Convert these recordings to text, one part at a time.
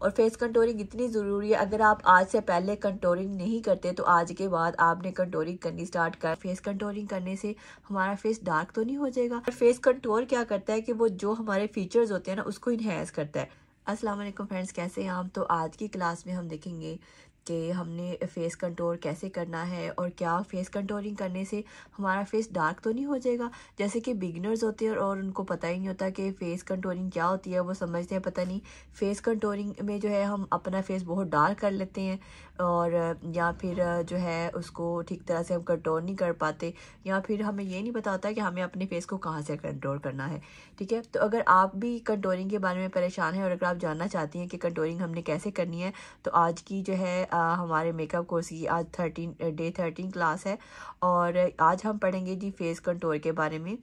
और face contouring इतनी ज़रूरी है, अगर आप आज से पहले कंटूरिंग नहीं करते तो आज के बाद आपने कंटूरिंग करनी स्टार्ट कर। फेस कंटूरिंग करने से हमारा फेस डार्क तो नहीं हो जाएगा। फेस कंटूर क्या करता है कि वो जो हमारे फीचर्स होते हैं ना उसको इन्हेंस करता है। अस्सलाम वालेकुम फ्रेंड्स, कैसे हैं आप। तो आज की क्लास में हम देखेंगे कि हमने फेस कंटूर कैसे करना है और क्या फेस कंटूरिंग करने से हमारा फेस डार्क तो नहीं हो जाएगा। जैसे कि बिगिनर्स होते हैं और उनको पता ही नहीं होता कि फेस कंटूरिंग क्या होती है, वो समझते हैं पता नहीं फेस कंटूरिंग में जो है हम अपना फेस बहुत डार्क कर लेते हैं और या फिर जो है उसको ठीक तरह से हम कंट्रोल नहीं कर पाते, या फिर हमें ये नहीं पता होता कि हमें अपने फेस को कहाँ से कंट्रोल करना है। ठीक है, तो अगर आप भी कंटूरिंग के बारे में परेशान हैं और अगर आप जानना चाहती हैं कि कंटूरिंग हमने कैसे करनी है, तो आज की जो है हमारे मेकअप कोर्स की आज डे 13 क्लास है और आज हम पढ़ेंगे जी फेस कंटूर के बारे में।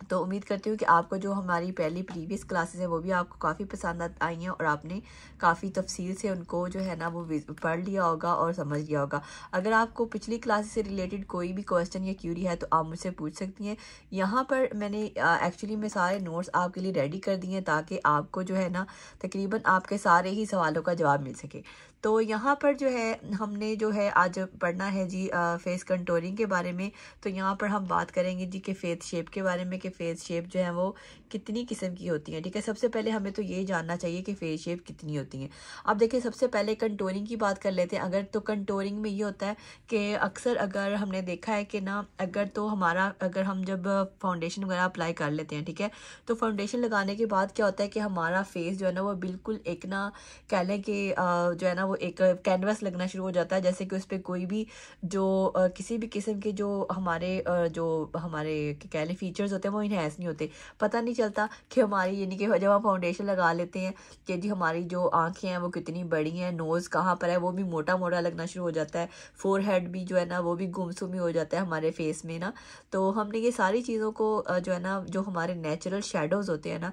तो उम्मीद करती हूँ कि आपको जो हमारी पहली प्रीवियस क्लासेस हैं वो भी आपको काफ़ी पसंद आई हैं और आपने काफ़ी तफसील से उनको जो है ना वो पढ़ लिया होगा और समझ लिया होगा। अगर आपको पिछली क्लासेस से रिलेटेड कोई भी क्वेश्चन या क्यूरी है तो आप मुझसे पूछ सकती हैं। यहाँ पर मैंने एक्चुअली में सारे नोट्स आपके लिए रेडी कर दिए हैं ताकि आपको जो है ना तकरीबन आपके सारे ही सवालों का जवाब मिल सके। तो यहाँ पर जो है हमने जो है आज पढ़ना है जी फेस कंटूरिंग के बारे में। तो यहाँ पर हम बात करेंगे जी कि फेस शेप के बारे में कि फेस शेप जो है वो कितनी किस्म की होती है। ठीक है, सबसे पहले हमें तो ये जानना चाहिए कि फेस शेप कितनी होती हैं। अब देखिए सबसे पहले कंटूरिंग की बात कर लेते हैं। अगर तो कंटूरिंग में ये होता है कि अक्सर अगर हमने देखा है कि ना अगर तो हमारा अगर हम जब फाउंडेशन वगैरह अप्लाई कर लेते हैं, ठीक है, तो फाउंडेशन लगाने के बाद क्या होता है कि हमारा फेस जो है ना वो बिल्कुल एक ना कह लें कि जो है ना वो एक कैनवस लगना शुरू हो जाता है, जैसे कि उस पर कोई भी जो किसी भी किस्म के जो हमारे कह लें फीचर्स होते हैं वो इन्हेंस नहीं होते। पता नहीं चलता कि हमारी यानी कि जब हम फाउंडेशन लगा लेते हैं कि जी हमारी जो आंखें हैं वो कितनी बड़ी हैं, नोज़ कहाँ पर है वो भी मोटा मोटा लगना शुरू हो जाता है, फोरहेड भी जो है ना वो भी गुमसुम ही हो जाता है हमारे फेस में ना। तो हमने ये सारी चीज़ों को जो है ना जो हमारे नेचुरल शेडोज़ होते हैं ना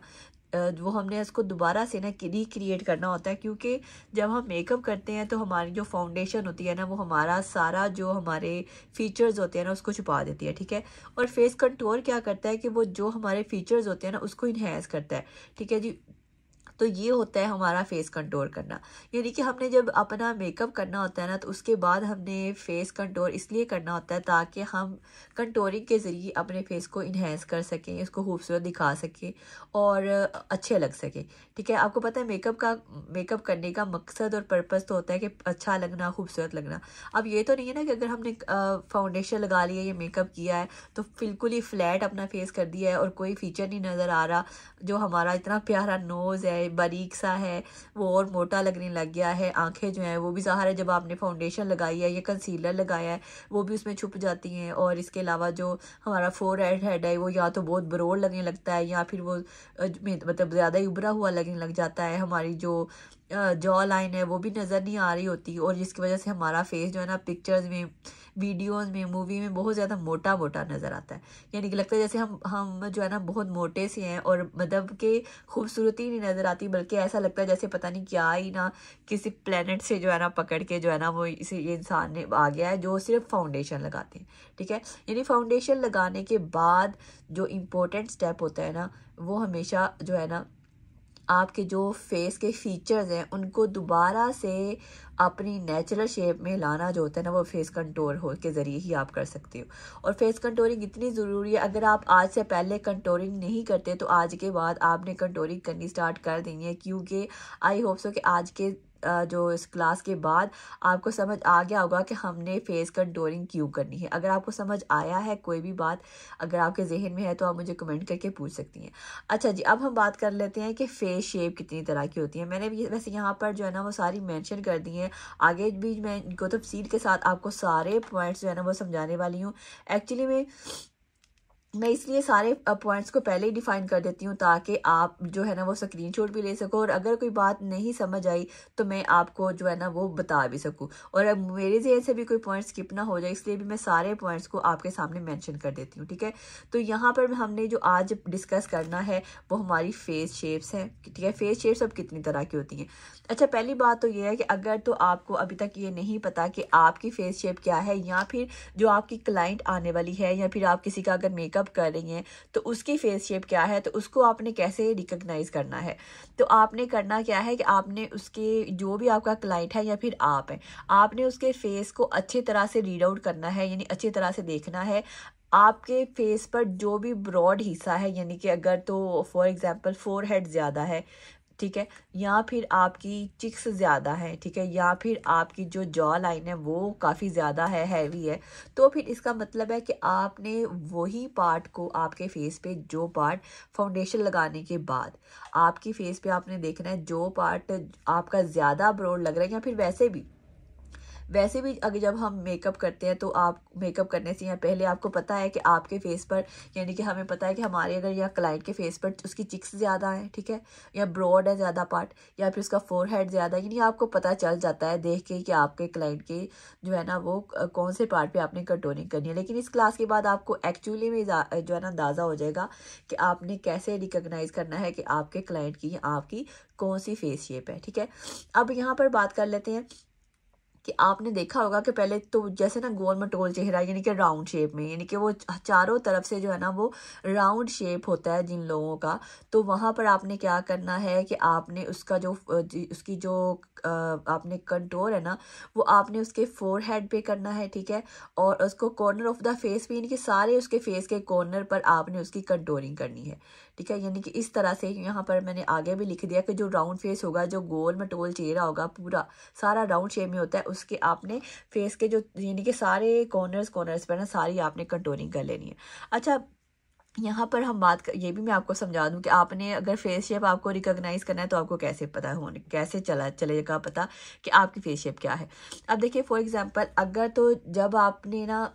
वो हमने इसको दोबारा से ना रिक्रिएट करना होता है, क्योंकि जब हम मेकअप करते हैं तो हमारी जो फाउंडेशन होती है ना वो हमारा सारा जो हमारे फीचर्स होते हैं ना उसको छुपा देती है। ठीक है, और फेस कंटूर क्या करता है कि वो जो हमारे फीचर्स होते हैं ना उसको इन्हेंस करता है। ठीक है जी, तो ये होता है हमारा फेस कंटूर करना। यानी कि हमने जब अपना मेकअप करना होता है ना तो उसके बाद हमने फेस कंटूर इसलिए करना होता है ताकि हम कंटूरिंग के ज़रिए अपने फेस को इन्हेंस कर सकें, इसको खूबसूरत दिखा सकें और अच्छे लग सके। ठीक है, आपको पता है मेकअप करने का मकसद और पर्पस तो होता है कि अच्छा लगना, खूबसूरत लगना। अब ये तो नहीं है ना कि अगर हमने फाउंडेशन लगा लिया या मेकअप किया है तो बिल्कुल ही फ्लैट अपना फेस कर दिया है और कोई फीचर नहीं नज़र आ रहा, जो हमारा इतना प्यारा नोज़ है बारीक सा है वो और मोटा लगने लग गया है, आंखें जो हैं वो भी ज़ाहिर है जब आपने फाउंडेशन लगाई है या कंसीलर लगाया है वो भी उसमें छुप जाती हैं। और इसके अलावा जो हमारा फोरहेड है वो या तो बहुत बरोड़ लगने लगता है या फिर वो मतलब ज़्यादा ही उभरा हुआ लगने लग जाता है। हमारी जो जॉ लाइन है वो भी नज़र नहीं आ रही होती और जिसकी वजह से हमारा फेस जो है ना पिक्चर्स में, वीडियोस में, मूवी में बहुत ज़्यादा मोटा मोटा नज़र आता है। यानी कि लगता है जैसे हम जो है ना बहुत मोटे से हैं और मतलब के खूबसूरती नहीं नज़र आती, बल्कि ऐसा लगता है जैसे पता नहीं क्या ही ना किसी प्लेनेट से जो है ना पकड़ के जो है ना वो इसे ये इंसान ने आ गया है जो सिर्फ फाउंडेशन लगाते हैं। ठीक है, यानी फाउंडेशन लगाने के बाद जो इम्पोर्टेंट स्टेप होता है ना वो हमेशा जो है ना आपके जो फेस के फीचर्स हैं उनको दोबारा से अपनी नेचुरल शेप में लाना जो होता है ना वो फेस कंटूर हो के ज़रिए ही आप कर सकते हो। और फेस कंटूरिंग इतनी ज़रूरी है, अगर आप आज से पहले कंटूरिंग नहीं करते तो आज के बाद आपने कंटूरिंग करनी स्टार्ट कर देनी है, क्योंकि आई होप सो कि आज के जो इस क्लास के बाद आपको समझ आ गया होगा कि हमने फेस कंटूरिंग क्यों करनी है। अगर आपको समझ आया है कोई भी बात अगर आपके जहन में है तो आप मुझे कमेंट करके पूछ सकती हैं। अच्छा जी, अब हम बात कर लेते हैं कि फेस शेप कितनी तरह की होती है। मैंने भी वैसे यहाँ पर जो है ना वो सारी मेंशन कर दी हैं, आगे भी मैं इनको तफसील के साथ आपको सारे पॉइंट्स जो है ना वो समझाने वाली हूँ। एक्चुअली मैं इसलिए सारे पॉइंट्स को पहले ही डिफाइन कर देती हूँ ताकि आप जो है ना वो स्क्रीनशॉट भी ले सको और अगर कोई बात नहीं समझ आई तो मैं आपको जो है ना वो बता भी सकूँ और अब मेरे जहन से भी कोई पॉइंट स्किप ना हो जाए, इसलिए भी मैं सारे पॉइंट्स को आपके सामने मेंशन कर देती हूँ। ठीक है, तो यहाँ पर हमने जो आज डिस्कस करना है वो हमारी फेस शेप्स हैं। ठीक है, फेस शेप्स अब कितनी तरह की होती हैं। अच्छा, पहली बात तो ये है कि अगर तो आपको अभी तक ये नहीं पता कि आपकी फेस शेप क्या है या फिर जो आपकी क्लाइंट आने वाली है या फिर आप किसी का अगर मेकअप मेकअप कर रही हैं तो उसकी फेस शेप क्या है, तो उसको आपने कैसे रिकग्नाइज करना है। तो आपने करना क्या है कि आपने उसके जो भी आपका क्लाइंट है या फिर आप हैं, आपने उसके फेस को अच्छी तरह से रीड आउट करना है, यानी अच्छी तरह से देखना है आपके फेस पर जो भी ब्रॉड हिस्सा है, यानी कि अगर तो फॉर एग्जांपल फोरहेड ज़्यादा है, ठीक है, या फिर आपकी चिक्स ज़्यादा है, ठीक है, या फिर आपकी जो जॉ लाइन है वो काफ़ी ज़्यादा है, हैवी है, तो फिर इसका मतलब है कि आपने वही पार्ट को आपके फेस पे, जो पार्ट फाउंडेशन लगाने के बाद आपकी फेस पे आपने देखना है, जो पार्ट आपका ज़्यादा ब्रॉड लग रहा है, या फिर वैसे भी अगर जब हम मेकअप करते हैं तो आप मेकअप करने से या पहले आपको पता है कि आपके फेस पर, यानी कि हमें पता है कि हमारे अगर या क्लाइंट के फेस पर उसकी चिक्स ज़्यादा है, ठीक है, या ब्रॉड है ज़्यादा पार्ट, या फिर उसका फोरहेड ज़्यादा, यानी आपको पता चल जाता है देख के कि आपके क्लाइंट के जो है ना वो कौन से पार्ट पर आपने कंटूरिंग करनी है। लेकिन इस क्लास के बाद आपको एक्चुअली में जो है ना अंदाज़ा हो जाएगा कि आपने कैसे रिकग्नाइज़ करना है कि आपके क्लाइंट की या आपकी कौन सी फेस शेप है, ठीक है। अब यहाँ पर बात कर लेते हैं कि आपने देखा होगा कि पहले तो जैसे ना गोल मटोल चेहरा, यानी कि राउंड शेप में, यानी कि वो चारों तरफ से जो है ना वो राउंड शेप होता है जिन लोगों का, तो वहाँ पर आपने क्या करना है कि आपने उसका जो उसकी जो आपने कंटूर है ना वो आपने उसके फोरहेड पे करना है, ठीक है, और उसको कॉर्नर ऑफ द फेस पे, यानी कि सारे उसके फेस के कॉर्नर पर आपने उसकी कंटूरिंग करनी है, ठीक है। यानी कि इस तरह से यहाँ पर मैंने आगे भी लिख दिया कि जो राउंड फेस होगा, जो गोल मटोल चेहरा होगा, पूरा सारा राउंड शेप में होता है, उसके आपने फेस के जो यानी कि सारे कॉर्नर्स पर ना सारी आपने कंटूरिंग कर लेनी है। अच्छा, यहाँ पर हम ये भी मैं आपको समझा दूं कि आपने अगर फेस शेप आपको रिकॉग्नाइज करना है तो आपको कैसे पता होने कैसे चलेगा पता कि आपकी फेस शेप क्या है। अब देखिए फॉर एग्जांपल अगर तो जब आपने ना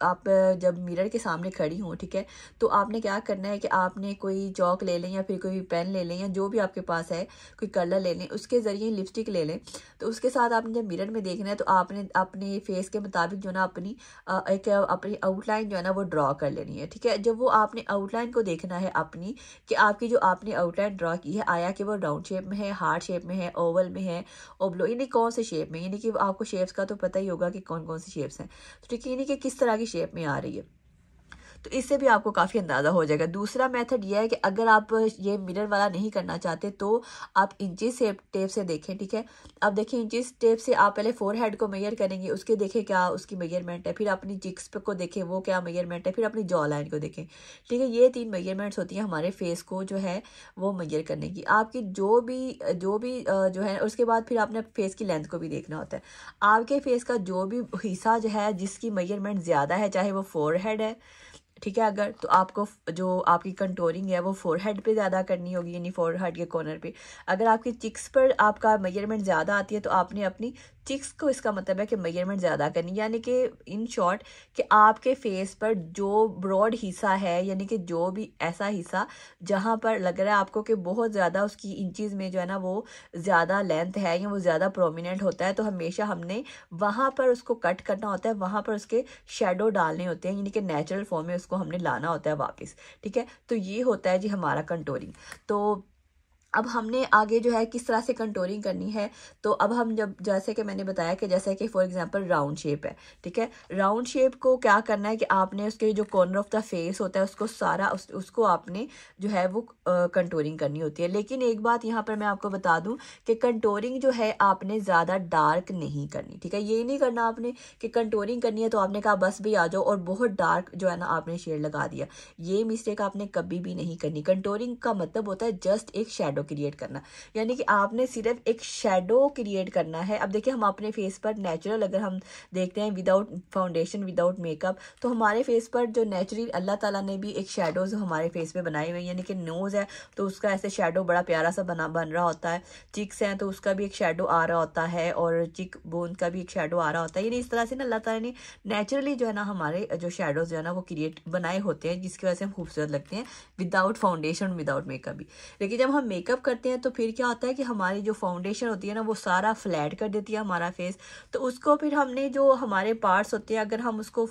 आप जब मिरर के सामने खड़ी हों, ठीक है, तो आपने क्या करना है कि आपने कोई चौक ले लें या फिर कोई पेन ले लें या जो भी आपके पास है, कोई कलर ले लें, उसके ज़रिए लिपस्टिक ले लें। तो उसके साथ आपने जब मिरर में देखना है तो आपने अपने फेस के मुताबिक जो ना अपनी अपनी आउटलाइन जो है ना वो ड्रॉ कर लेनी है, ठीक है। जब वो आपने आउटलाइन को देखना है अपनी कि आपकी जो आपने आउटलाइन ड्रॉ की है आया कि वो राउंड शेप में है, हार्ट शेप में है, ओवल में है, ओब्लो, यानी कौन से शेप में, यानी कि आपको शेप्स का तो पता ही होगा कि कौन कौन सी शेप्स हैं, तो ठीक है, यानी कि किस तरह की शेप में आ रही है, तो इससे भी आपको काफ़ी अंदाज़ा हो जाएगा। दूसरा मेथड ये है कि अगर आप ये मिरर वाला नहीं करना चाहते तो आप इंची टेप से देखें, ठीक है। अब देखिए इंची टेप से आप पहले फोरहेड को मेजर करेंगे, उसके देखें क्या उसकी मेजरमेंट है, फिर अपनी चिक्स पे को देखें वो क्या मेजरमेंट है, फिर अपनी जॉ लाइन को देखें, ठीक है। ये 3 मेजरमेंट्स होती हैं हमारे फेस को जो है वो मेजर करने की। आपकी जो भी जो है, उसके बाद फिर आपने फेस की लेंथ को भी देखना होता है। आपके फेस का जो भी हिस्सा जो है जिसकी मेजरमेंट ज़्यादा है, चाहे वो फोरहेड है, ठीक है, अगर तो आपको जो आपकी कंटूरिंग है वो फोरहेड पे ज़्यादा करनी होगी, यानी फोरहेड के कॉर्नर पे। अगर आपकी चिक्स पर आपका मेजरमेंट ज़्यादा आती है तो आपने अपनी चिक्स को, इसका मतलब है कि मेजरमेंट ज़्यादा करनी, यानी कि इन शॉर्ट कि आपके फेस पर जो ब्रॉड हिस्सा है, यानी कि जो भी ऐसा हिस्सा जहाँ पर लग रहा है आपको कि बहुत ज़्यादा उसकी इंचज़ में जो है ना वो ज़्यादा लेंथ है या वो ज़्यादा प्रोमिनेंट होता है, तो हमेशा हमने वहाँ पर उसको कट करना होता है, वहाँ पर उसके शेडो डालने होते हैं, यानी कि नेचुरल फॉर्म में उसको हमने लाना होता है वापस, ठीक है। तो ये होता है जी हमारा कंटूरिंग। तो अब हमने आगे जो है किस तरह से कंटूरिंग करनी है, तो अब हम जब जैसे कि मैंने बताया कि जैसे कि फॉर एग्जांपल राउंड शेप है, ठीक है, राउंड शेप को क्या करना है कि आपने उसके जो कॉर्नर ऑफ द फेस होता है उसको सारा उसको आपने जो है वो कंटूरिंग करनी होती है। लेकिन एक बात यहाँ पर मैं आपको बता दूं कि कंटूरिंग जो है आपने ज़्यादा डार्क नहीं करनी, ठीक है। ये नहीं करना आपने कि कंटूरिंग करनी है तो आपने कहा बस भी आ जाओ और बहुत डार्क जो है ना आपने शेड लगा दिया, ये मिस्टेक आपने कभी भी नहीं करनी। कंटूरिंग का मतलब होता है जस्ट एक शेडो क्रिएट करना, यानी कि आपने सिर्फ एक शेडो क्रिएट करना है। अब देखिए हम अपने फेस पर नेचुरल अगर हम देखते हैं विदाउट फाउंडेशन विदाउट मेकअप, तो हमारे फेस पर जो नेचुरली अल्लाह ताला ने भी एक शेडोज हमारे फेस पे बनाए हुए हैं, यानी कि नोज है तो उसका ऐसे शेडो बड़ा प्यारा सा बन रहा होता है, चिक्स हैं तो उसका भी एक शेडो आ रहा होता है, और चिक बोन का भी एक शेडो आ रहा होता है। यानी इस तरह से ना अल्लाह ताला ने नेचुरली जो है ना हमारे जो शेडोज जो है ना वो क्रिएट बनाए होते हैं, जिसकी वजह से हम खूबसूरत लगते हैं विदाउट फाउंडेशन विदाउट मेकअप भी। लेकिन जब हम मेकअप मेकअप करते हैं तो फिर क्या होता है कि हमारी जो फाउंडेशन होती है ना वो सारा फ्लैट कर देती है हमारा फेस। तो उसको फिर हमने जो हमारे पार्ट्स होते हैं अगर हम उसको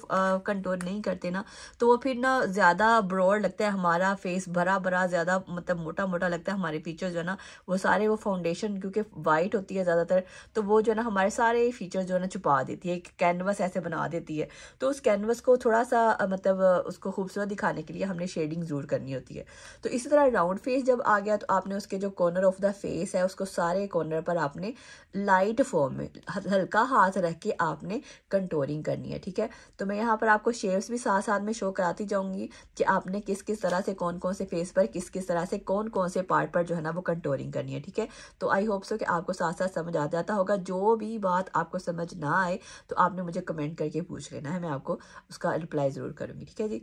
कंट्रोल नहीं करते ना तो वो फिर ना ज़्यादा ब्रॉड लगता है हमारा फेस, भरा भरा ज़्यादा मतलब मोटा मोटा लगता है। हमारे फीचर्स जो है ना वो सारे वो फाउंडेशन क्योंकि वाइट होती है ज़्यादातर तो वो जो है ना हमारे सारे फीचर्स जो है ना छुपा देती है, एक कैनवस ऐसे बना देती है। तो उस कैनवस को थोड़ा सा मतलब उसको खूबसूरत दिखाने के लिए हमने शेडिंग ज़रूर करनी होती है। तो इसी तरह राउंड फेस जब आ गया तो आपने उसके जो कॉर्नर ऑफ द फेस है उसको सारे कॉर्नर पर आपने लाइट फॉर्म में हल्का हाथ रख के आपने कंटोरिंग करनी है, ठीक है। तो मैं यहाँ पर आपको शेप्स भी साथ साथ में शो कराती जाऊंगी कि आपने किस किस तरह से कौन कौन से फेस पर किस किस तरह से कौन कौन से पार्ट पर जो है ना वो कंटोरिंग करनी है, ठीक है। तो आई होप सो कि आपको साथ साथ समझ आ जाता होगा। जो भी बात आपको समझ ना आए तो आपने मुझे कमेंट करके पूछ लेना है, मैं आपको उसका रिप्लाई ज़रूर करूँगी, ठीक है जी।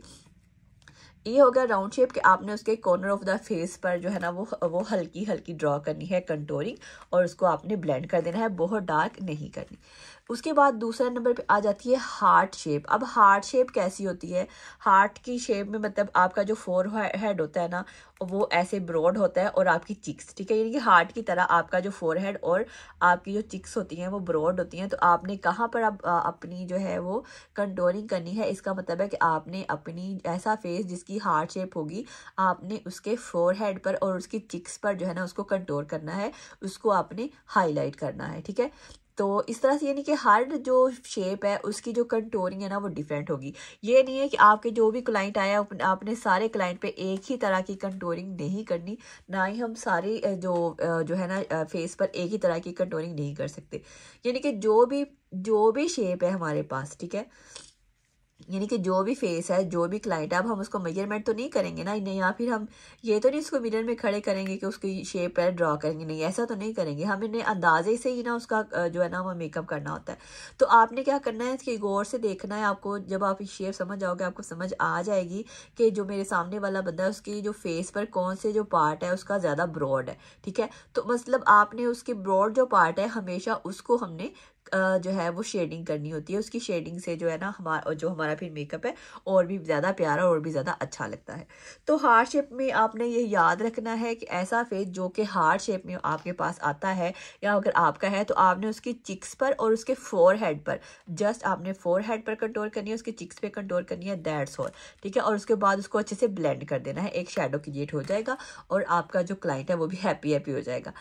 ये हो गया राउंड शेप कि आपने उसके कॉर्नर ऑफ द फेस पर जो है ना वो हल्की हल्की ड्रॉ करनी है कंटोरिंग और उसको आपने ब्लेंड कर देना है, बहुत डार्क नहीं करनी। उसके बाद दूसरा नंबर पे आ जाती है हार्ट शेप। अब हार्ट शेप कैसी होती है, हार्ट की शेप में मतलब आपका जो फोर हेड होता है ना वो ऐसे ब्रॉड होता है और आपकी चिक्स, ठीक है, यानी कि हार्ट की तरह आपका जो फोर हेड और आपकी जो चिक्स होती हैं वो ब्रॉड होती हैं। तो आपने कहाँ पर अब अपनी जो है वो कंटोरिंग करनी है, इसका मतलब है कि आपने अपनी ऐसा फेस जिसकी हार्ट शेप होगी आपने उसके फोर हेड पर और उसकी चिक्स पर जो है ना उसको कंटोर करना है, उसको आपने हाईलाइट करना है, ठीक है। तो इस तरह से यानी कि हर जो शेप है उसकी जो कंटोरिंग है ना वो डिफरेंट होगी। ये नहीं है कि आपके जो भी क्लाइंट आया आपने सारे क्लाइंट पे एक ही तरह की कंटोरिंग नहीं करनी, ना ही हम सारे जो है ना फेस पर एक ही तरह की कंटोरिंग नहीं कर सकते। यानी कि जो भी शेप है हमारे पास, ठीक है, यानी कि जो भी फेस है जो भी क्लाइंट है अब हम उसको मेजरमेंट तो नहीं करेंगे ना, नहीं, या फिर हम ये तो नहीं उसको मिरर में खड़े करेंगे कि उसकी शेप है ड्रॉ करेंगे, नहीं ऐसा तो नहीं करेंगे। हम इन्हें अंदाजे से ही ना उसका जो है ना वो मेकअप करना होता है। तो आपने क्या करना है इसकी गौर से देखना है आपको, जब आप शेप समझ जाओगे आपको समझ आ जाएगी कि जो मेरे सामने वाला बंदा है उसकी जो फेस पर कौन से जो पार्ट है उसका ज़्यादा ब्रॉड है, ठीक है। तो मतलब आपने उसके ब्रॉड जो पार्ट है हमेशा उसको हमने जो है वो शेडिंग करनी होती है। उसकी शेडिंग से जो है ना हमारा फिर मेकअप है और भी ज़्यादा प्यारा और भी ज़्यादा अच्छा लगता है। तो हार्ट शेप में आपने ये याद रखना है कि ऐसा फेस जो कि हार्ट शेप में आपके पास आता है या अगर आपका है तो आपने उसकी चिक्स पर और उसके फोर हेड पर जस्ट आपने फोर हेड पर कंट्रोल करनी है, उसकी चिक्स पे कंट्रोल करनी है, दैट्स ऑल, ठीक है। और उसके बाद उसको अच्छे से ब्लेंड कर देना है, एक शेडो क्रिएट हो जाएगा और आपका जो क्लाइंट है वो भी हैप्पी हैप्पी हो जाएगा,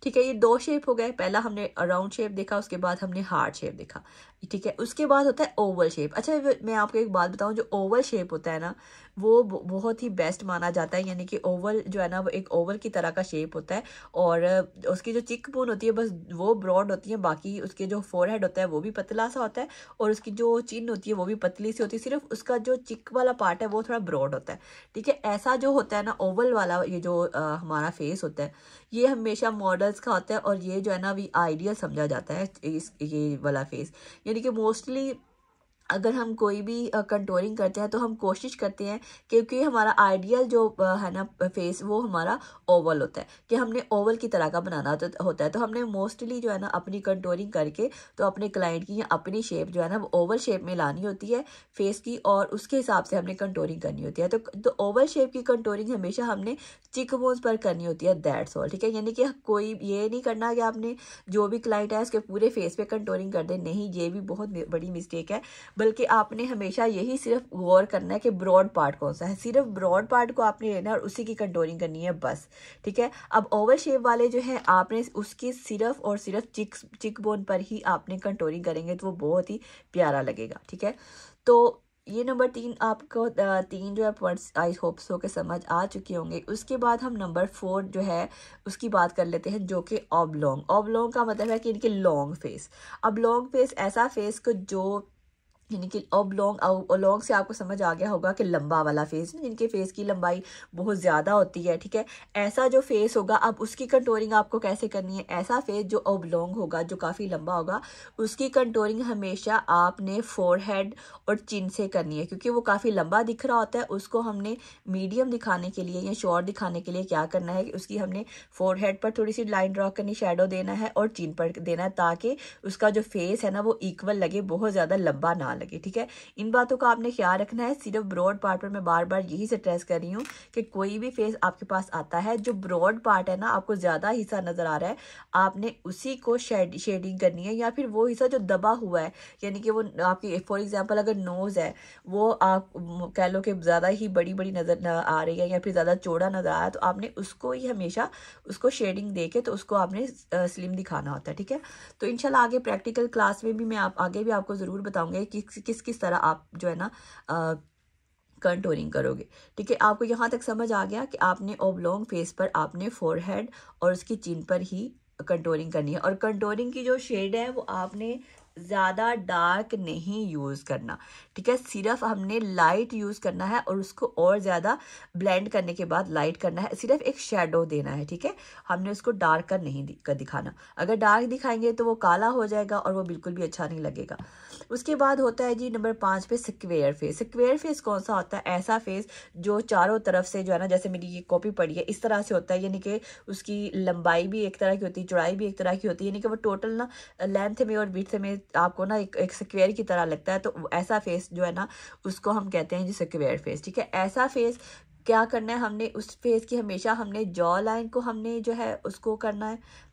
ठीक है। ये दो शेप हो गए, पहला हमने राउंड शेप देखा, उसके बाद हमने हार्ट शेप देखा, ठीक है। उसके बाद होता है ओवल शेप। अच्छा मैं आपको एक बात बताऊं, जो ओवल शेप होता है ना वो बहुत ही बेस्ट माना जाता है, यानी कि ओवल जो है ना वो एक ओवल की तरह का शेप होता है और उसकी जो चिक बोन होती है बस वो ब्रॉड होती है, बाकी उसके जो फोरहेड होता है वो भी पतला सा होता है और उसकी जो चिन होती है वो भी पतली सी होती है, सिर्फ उसका जो चिक वाला पार्ट है वो थोड़ा ब्रॉड होता है, ठीक है। ऐसा जो होता है ना ओवल वाला ये जो हमारा फेस होता है ये हमेशा मॉडल्स का होता है और ये जो है ना भी आइडियल समझा जाता है ये वाला फेस। यानी कि मोस्टली अगर हम कोई भी कंटोरिंग करते हैं तो हम कोशिश करते हैं क्योंकि हमारा आइडियल जो है ना फेस वो हमारा ओवल होता है कि हमने ओवल की तरह का बनाना होता है। तो हमने मोस्टली जो है ना अपनी कंटोरिंग करके तो अपने क्लाइंट की अपनी शेप जो है ना वो ओवल शेप में लानी होती है फेस की और उसके हिसाब से हमने कंटोरिंग करनी होती है। तो ओवल शेप की कंटोरिंग हमेशा हमने चिक बोन्स पर करनी होती है, दैट्स ऑल, ठीक है। यानी कि कोई ये नहीं करना कि आपने जो भी क्लाइंट है उसके पूरे फेस पे कंटोरिंग कर दे, नहीं, ये भी बहुत बड़ी मिस्टेक है। बल्कि आपने हमेशा यही सिर्फ गौर करना है कि ब्रॉड पार्ट कौन सा है, सिर्फ ब्रॉड पार्ट को आपने लेना है और उसी की कंटोरिंग करनी है बस, ठीक है। अब ओवल शेप वाले जो है आपने उसकी सिर्फ और सिर्फ चिक बोन पर ही आपने कंटोरिंग करेंगे तो वो बहुत ही प्यारा लगेगा, ठीक है। तो ये नंबर 3 आपको 3 जो है पॉइंट्स आई होप सो के समझ आ चुके होंगे। उसके बाद हम नंबर 4 जो है उसकी बात कर लेते हैं जो कि ऑबलोंग। ऑबलोंग का मतलब है कि इनके लॉन्ग फेस। अब लॉन्ग फेस ऐसा फेस को जो यानी कि लॉन्ग से आपको समझ आ गया होगा कि लंबा वाला फेस, जिनके फेस की लंबाई बहुत ज़्यादा होती है, ठीक है। ऐसा जो फेस होगा अब उसकी कंटोरिंग आपको कैसे करनी है, ऐसा फेस जो ऑबलोंग होगा जो काफ़ी लंबा होगा उसकी कंटोरिंग हमेशा आपने फोरहेड और चिन से करनी है क्योंकि वो काफ़ी लंबा दिख रहा होता है। उसको हमने मीडियम दिखाने के लिए या शॉर्ट दिखाने के लिए क्या करना है कि उसकी हमने फोरहेड पर थोड़ी सी लाइन ड्रॉ करनी, शेडो देना है और चिन पर देना है ताकि उसका जो फेस है ना वो इक्वल लगे, बहुत ज़्यादा लंबा ना लगे, ठीक है। इन बातों का आपने ख्याल रखना है। सिर्फ ब्रॉड पार्ट पर मैं बार बार यही स्ट्रेस कर रही हूँ कि कोई भी फेस आपके पास आता है, जो ब्रॉड पार्ट है ना, आपको ज़्यादा हिस्सा नज़र आ रहा है, आपने उसी को शेडिंग करनी है, या फिर वो हिस्सा जो दबा हुआ है, यानी कि वो आपकी फॉर एग्जांपल अगर नोज़ है वो आप कह लो कि ज़्यादा ही बड़ी बड़ी नज़र आ रही है या फिर ज़्यादा चौड़ा नज़र आ रहा है, तो आपने उसको ही हमेशा उसको शेडिंग दे के तो उसको आपने स्लिम दिखाना होता है, ठीक है। तो इंशाल्लाह आगे प्रैक्टिकल क्लास में भी मैं आगे भी आपको ज़रूर बताऊंगी कि किस किस तरह आप जो है ना कंटूरिंग करोगे, ठीक है। आपको यहाँ तक समझ आ गया कि आपने ओब्लोंग फेस पर आपने फोरहेड और उसकी चिन पर ही कंटूरिंग करनी है, और कंटूरिंग की जो शेड है वो आपने ज़्यादा डार्क नहीं यूज़ करना, ठीक है। सिर्फ हमने लाइट यूज़ करना है और उसको और ज़्यादा ब्लेंड करने के बाद लाइट करना है, सिर्फ एक शेडो देना है, ठीक है। हमने उसको डार्क कर नहीं दिखाना। अगर डार्क दिखाएंगे तो वो काला हो जाएगा और वो बिल्कुल भी अच्छा नहीं लगेगा। उसके बाद होता है जी नंबर 5 पे स्क्वेयर फेस। स्क्वेयर फेस कौन सा होता है? ऐसा फेस जो चारों तरफ से जो है ना, जैसे मेरी ये कॉपी पड़ी है इस तरह से होता है, यानी कि उसकी लंबाई भी एक तरह की होती है, चौड़ाई भी एक तरह की होती है, यानी कि वो टोटल ना लेंथ में और विड्थ में आपको ना एक स्क्वेयर की तरह लगता है। तो ऐसा फेस जो है ना उसको हम कहते हैं जी स्क्वेयर फेस, ठीक है। ऐसा फेस क्या करना है हमने, उस फेस की हमेशा हमने जॉ लाइन को हमने जो है उसको करना है,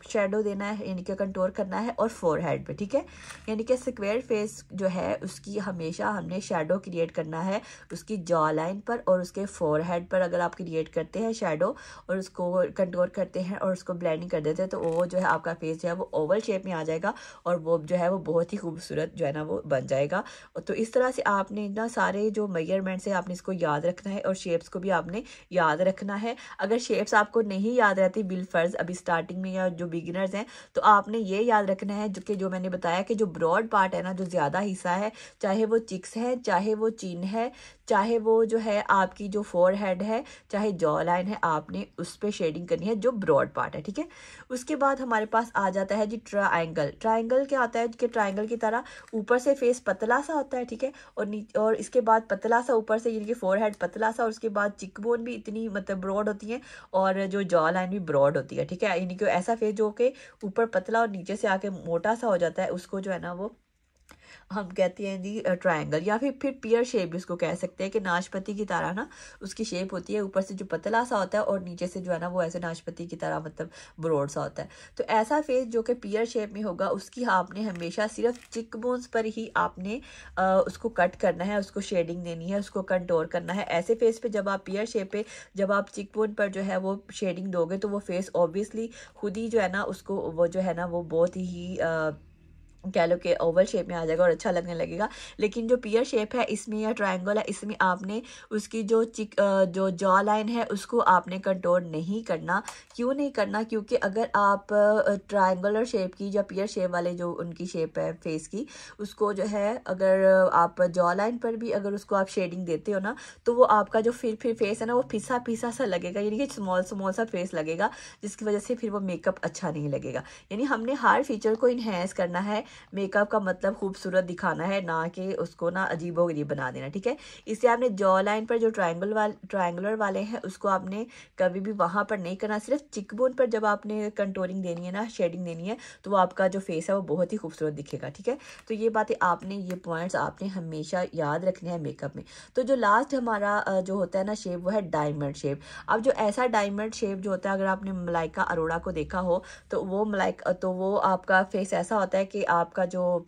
शेडो देना है, यानी कि कंटूर करना है, और फोरहेड पे, ठीक है। यानी कि स्क्वायर फेस जो है उसकी हमेशा हमने शेडो क्रिएट करना है उसकी जॉ लाइन पर और उसके फोरहेड पर। अगर आप क्रिएट करते हैं शेडो और उसको कंटूर करते हैं और उसको ब्लेंडिंग कर देते हैं तो वो जो है आपका फेस जो है वो ओवल शेप में आ जाएगा और वो जो है वो बहुत ही खूबसूरत जो है ना वो बन जाएगा। तो इस तरह से आपने ना सारे जो मेजरमेंट्स है आपने इसको याद रखना है और शेप्स को भी आपने याद रखना है। अगर शेप्स आपको नहीं याद रहती बिलफर्ज अभी स्टार्टिंग में या जो बिगिनर्स हैं, तो आपने ये याद रखना है जो मैंने बताया कि जो ब्रॉड पार्ट है ना, जो ज़्यादा हिस्सा है, चाहे वो चिक्स है, चाहे वो चिन है, चाहे वो जो है आपकी जो फोरहेड है, चाहे जॉ लाइन है, आपने उस पर शेडिंग करनी है जो ब्रॉड पार्ट है, ठीक है। उसके बाद हमारे पास आ जाता है जी ट्राइंगल। ट्राइंगल क्या होता है कि ट्राइंगल की तरह ऊपर से फेस पतला सा होता है, ठीक है, और इसके बाद पतला सा ऊपर से, यानी कि फोरहेड पतला सा, और उसके बाद चिकबोन भी इतनी मतलब ब्रॉड होती है और जो जॉ लाइन भी ब्रॉड होती है, ठीक है। यानी कि ऐसा फेस जो कि ऊपर पतला और नीचे से आके मोटा सा हो जाता है उसको जो है ना वो हम कहते हैं जी ट्रायंगल, या फिर पियर शेप भी उसको कह सकते हैं कि नाशपति की तरह ना उसकी शेप होती है, ऊपर से जो पतला सा होता है और नीचे से जो है ना वो ऐसे नाशपति की तरह मतलब ब्रॉड सा होता है। तो ऐसा फेस जो कि पियर शेप में होगा उसकी आपने हमेशा सिर्फ चिक बोन्स पर ही आपने उसको कट करना है, उसको शेडिंग देनी है, उसको कंटोर करना है। ऐसे फेस पे जब आप पियर शेप पे जब आप चिक बोन पर जो है वो शेडिंग दोगे तो वो फेस ऑब्वियसली खुद ही जो है ना उसको वो जो है ना वो बहुत ही कह लो कि ओवल शेप में आ जाएगा और अच्छा लगने लगेगा। लेकिन जो पियर शेप है इसमें या ट्रायंगल है इसमें आपने उसकी जो जॉ लाइन है उसको आपने कंटूर नहीं करना। क्यों नहीं करना? क्योंकि अगर आप ट्रायंगुलर शेप की या पियर शेप वाले जो उनकी शेप है फेस की, उसको जो है अगर आप जॉ लाइन पर भी अगर उसको आप शेडिंग देते हो ना, तो वो आपका जो फिर फेस है ना वो फिसा फिसा सा लगेगा, यानी कि स्मॉल स्मॉल सा फेस लगेगा, जिसकी वजह से फिर वो मेकअप अच्छा नहीं लगेगा। यानी हमने हर फीचर को इन्हेंस करना है। मेकअप का मतलब खूबसूरत दिखाना है, ना कि उसको ना अजीबोगरीब बना देना, ठीक है। इससे आपने जॉ लाइन पर जो ट्रायंगुलर वाले हैं उसको आपने कभी भी वहां पर नहीं करना। सिर्फ चिकबोन पर जब आपने कंटूरिंग देनी है ना, शेडिंग देनी है, तो वो आपका जो फेस है वो बहुत ही खूबसूरत दिखेगा, ठीक है। तो ये बातें आपने, ये पॉइंट्स आपने हमेशा याद रखने हैं मेकअप में। तो जो लास्ट हमारा जो होता है ना शेप, वो है डायमंड शेप। अब जो ऐसा डायमंड शेप जो होता है, अगर आपने मलाइका अरोड़ा को देखा हो तो वो आपका फेस ऐसा होता है कि आपका जो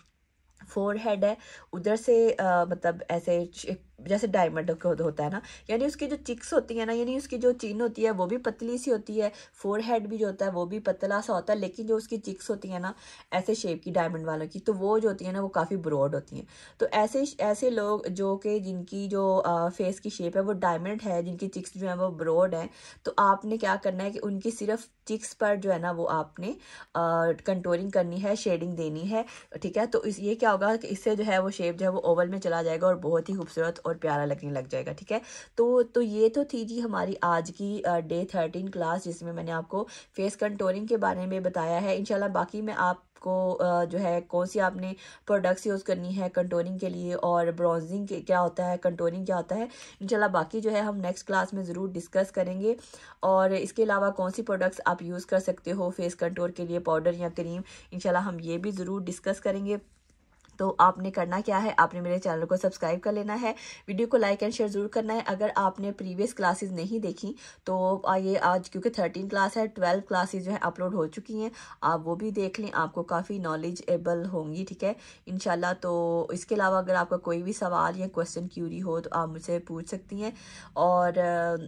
फोरहेड है उधर से मतलब ऐसे जैसे डायमंड होता है ना, यानी उसकी जो चिक्स होती है ना, यानी उसकी जो चिन होती है वो भी पतली सी होती है, फोरहेड भी जो होता है वो भी पतला सा होता है, लेकिन जो उसकी चिक्स होती है ना ऐसे शेप की डायमंड वालों की, तो वो जो होती है ना वो काफ़ी ब्रॉड होती हैं। तो ऐसे ऐसे लोग जो कि जिनकी जो फेस की शेप है वो डायमंड है, जिनकी चिक्स जो है वो ब्रॉड है, तो आपने क्या करना है कि उनकी सिर्फ चिक्स पर जो है ना वो आपने कंटूरिंग करनी है, शेडिंग देनी है, ठीक है। तो ये क्या होगा कि इससे जो है वो शेप जो है वो ओवल में चला जाएगा और बहुत ही खूबसूरत और प्यारा लगने लग जाएगा, ठीक है। तो ये तो थी जी हमारी आज की डे 13 क्लास, जिसमें मैंने आपको फेस कंटूरिंग के बारे में बताया है। इंशाल्लाह बाकी मैं आपको जो है कौन सी आपने प्रोडक्ट्स यूज़ करनी है कंटूरिंग के लिए और ब्रॉन्जिंग क्या होता है, कंटूरिंग क्या होता है, इंशाल्लाह बाकी जो है हम नेक्स्ट क्लास में ज़रूर डिस्कस करेंगे। और इसके अलावा कौन सी प्रोडक्ट्स आप यूज़ कर सकते हो फेस कंटूर के लिए, पाउडर या क्रीम, इंशाल्लाह हम ये भी ज़रूर डिस्कस करेंगे। तो आपने करना क्या है, आपने मेरे चैनल को सब्सक्राइब कर लेना है, वीडियो को लाइक एंड शेयर ज़रूर करना है। अगर आपने प्रीवियस क्लासेस नहीं देखी तो ये आज क्योंकि 13 क्लास है, 12 क्लासेस जो है अपलोड हो चुकी हैं, आप वो भी देख लें, आपको काफ़ी नॉलेजेबल होंगी, ठीक है इंशाल्लाह। तो इसके अलावा अगर आपका कोई भी सवाल या क्वेश्चन क्यूरी हो तो आप मुझसे पूछ सकती हैं, और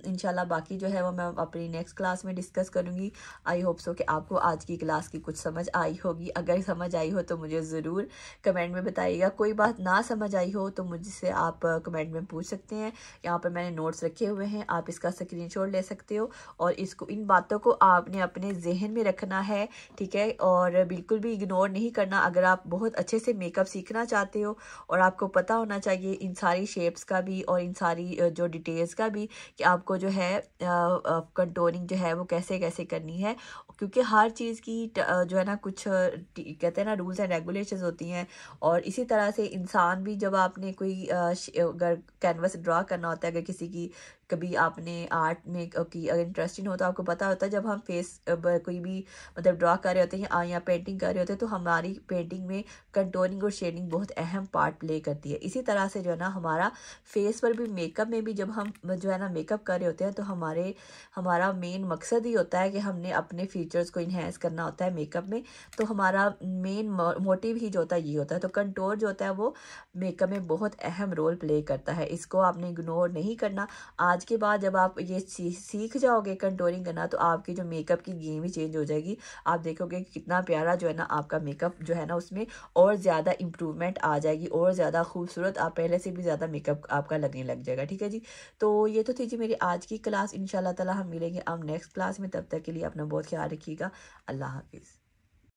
इंशाल्लाह बाकी जो है वो मैं अपनी नेक्स्ट क्लास में डिस्कस करूँगी। आई होप सो कि आपको आज की क्लास की कुछ समझ आई होगी। अगर समझ आई हो तो मुझे ज़रूर कमेंट में बताइएगा। कोई बात ना समझ आई हो तो मुझसे आप कमेंट में पूछ सकते हैं। यहाँ पर मैंने नोट्स रखे हुए हैं, आप इसका स्क्रीनशॉट ले सकते हो, और इसको इन बातों को आपने अपने जहन में रखना है, ठीक है, और बिल्कुल भी इग्नोर नहीं करना। अगर आप बहुत अच्छे से मेकअप सीखना चाहते हो और आपको पता होना चाहिए इन सारी शेप्स का भी और इन सारी जो डिटेल्स का भी कि आपको जो है कंटूरिंग जो है वो कैसे कैसे करनी है, क्योंकि हर चीज़ की जो है ना कुछ कहते हैं ना रूल्स एंड रेगुलेशंस होती हैं। और इसी तरह से इंसान भी, जब आपने कोई अगर कैनवस ड्रा करना होता है, अगर किसी की कभी आपने आर्ट में की अगर इंटरेस्टिंग हो तो आपको पता होता है जब हम फेस कोई भी मतलब ड्रा कर रहे होते हैं या पेंटिंग कर रहे होते हैं तो हमारी पेंटिंग में कंटूरिंग और शेडिंग बहुत अहम पार्ट प्ले करती है। इसी तरह से जो है ना हमारा फेस पर भी, मेकअप में भी जब हम जो है ना मेकअप कर रहे होते हैं तो हमारा मेन मकसद ही होता है कि हमने अपने फीचर्स को इन्हेंस करना होता है मेकअप में। तो हमारा मेन मोटिव ही जो होता है ये होता है। तो कंटूर जो होता है वो मेकअप में बहुत अहम रोल प्ले करता है, इसको आपने इग्नोर नहीं करना। आज के बाद जब आप ये सीख जाओगे कंटूरिंग करना तो आपकी जो मेकअप की गेम ही चेंज हो जाएगी। आप देखोगे कि कितना प्यारा जो है ना आपका मेकअप जो है ना उसमें और ज़्यादा इम्प्रूवमेंट आ जाएगी, और ज़्यादा खूबसूरत, आप पहले से भी ज़्यादा मेकअप आपका लगने लग जाएगा, ठीक है जी। तो ये तो थी जी मेरी आज की क्लास। इंशाल्लाह ताला हम मिलेंगे अब नेक्स्ट क्लास में, तब तक के लिए अपना बहुत ख्याल रखिएगा। अल्लाह हाफिज़।